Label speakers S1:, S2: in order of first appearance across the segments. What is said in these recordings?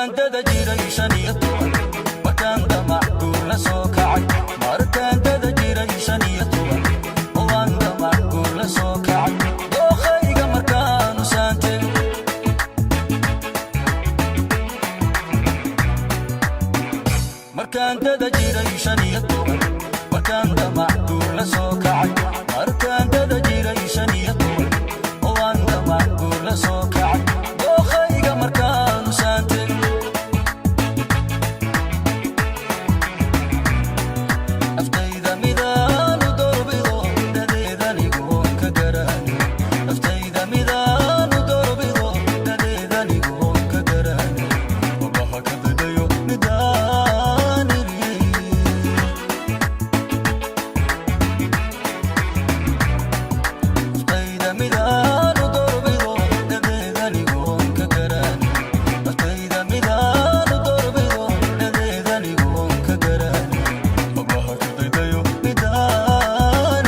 S1: markaan dada jiray 15 markaan damac guur la soo kacay markaan dada jiray 15 waan damac guur la soo kacay dookhayga markaan u saantay markaan dada jiray 15 markaan damac guur la soo kacay markaan dada jiray 15 waan damac guur la soo kacay dookhayga markaan u saantay aftayda midaan u doorbido dadeedanigoon ka garaani aftayda midaan u doorbido dadeedanigoon ka garaani wabaha ka dadayo midaan aftayda midaan u doorbido dadeedanigoon ka garaani aftayda midaan u doorbido dadeedanigoon ka garaani wabaha ka dadayo midaan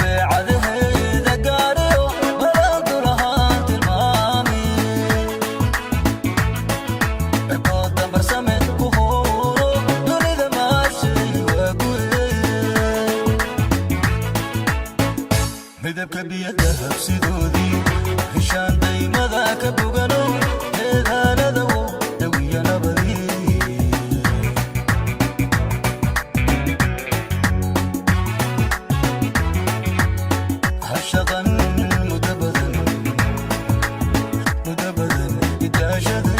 S1: dabeecadaheeda gaariyo balaantu lahaan tilmaami cirkooda marsame ku hooro dunida maashay waa guye midabka biyada habsidoodii hishaan daymada ka bogano deegaanada wow dawiya nabadii hashaqan mudabadan iddaashada